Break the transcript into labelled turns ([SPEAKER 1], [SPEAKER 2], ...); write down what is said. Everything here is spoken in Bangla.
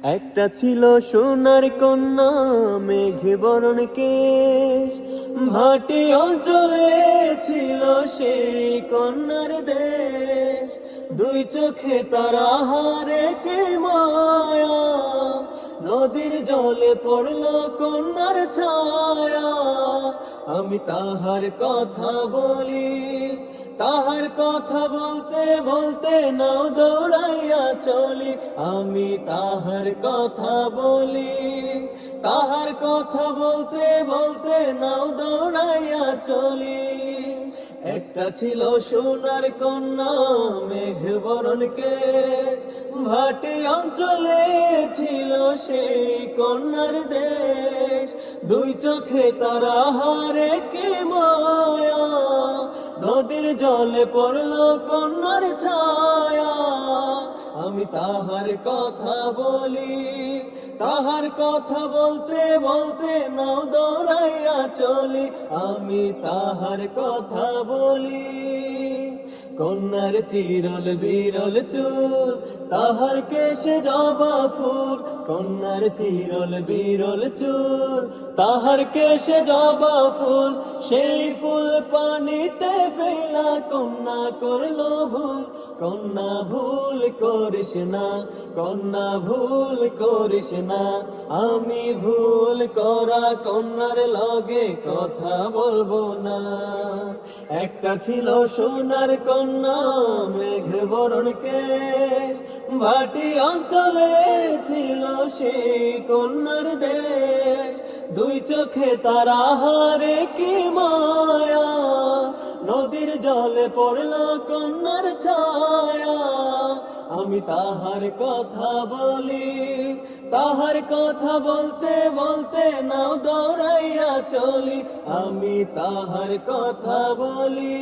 [SPEAKER 1] একটা ছিল সোনার কন্যা, মেঘে বরণ কেশ, ভাটি অঞ্চলে ছিল সেই কন্যার দেশ। দুই চোখে তারা হারে কে মায়া, নদীর জলে পড়লো কন্যার ছায়া। আমি তাহার কথা বলি, তাহার কথা বলতে বলতে নাও দৌড়াইয়া চলি। আমি তাহার কথা বলি, তাহার কথা বলতে বলতে নাও দৌড়াইয়া চলি। একটা ছিল সোনার কন্যা, মেঘ বরণ কেশ, ভাটি অঞ্চলে ছিল সেই কন্যার দেশ। দুই চোখে তারা হারে কে মায়া, নদীর জলে পড়লো কন্যার ছায়া। আমি তাহার কথা বলি, তাহার কথা বলতে বলতে নাও দৌড়াইয়া চলি। আমি তাহার কথা বলি। কন্যার চিরল বিরল চুল, তাহার কেশে জবা ফুল। কন্যার চিরল বিরল চুল, তাহার কেশে জবা ফুল। সেই ফুল পানিতে ফেলা কন্যা করলো ভুল। কন্যা ভুল করিস না, কন্যা ভুল করিস না। আমি ভুল করা কন্যার লগে কথা বলবো না। একটা ছিল সোনার কন্যা, মেঘ বরণ কেশ, ভাটি অঞ্চলে ছিল সেই কন্যার দেশ। দুই চোখে তারা হারে কি মায়া, নদীর জলে পড়লো কন্যার ছায়া। আমি তাহার কথা বলি, তাহার কথা বলতে বলতে নাও দৌড়াইয়া চলি। আমি তাহার কথা বলি।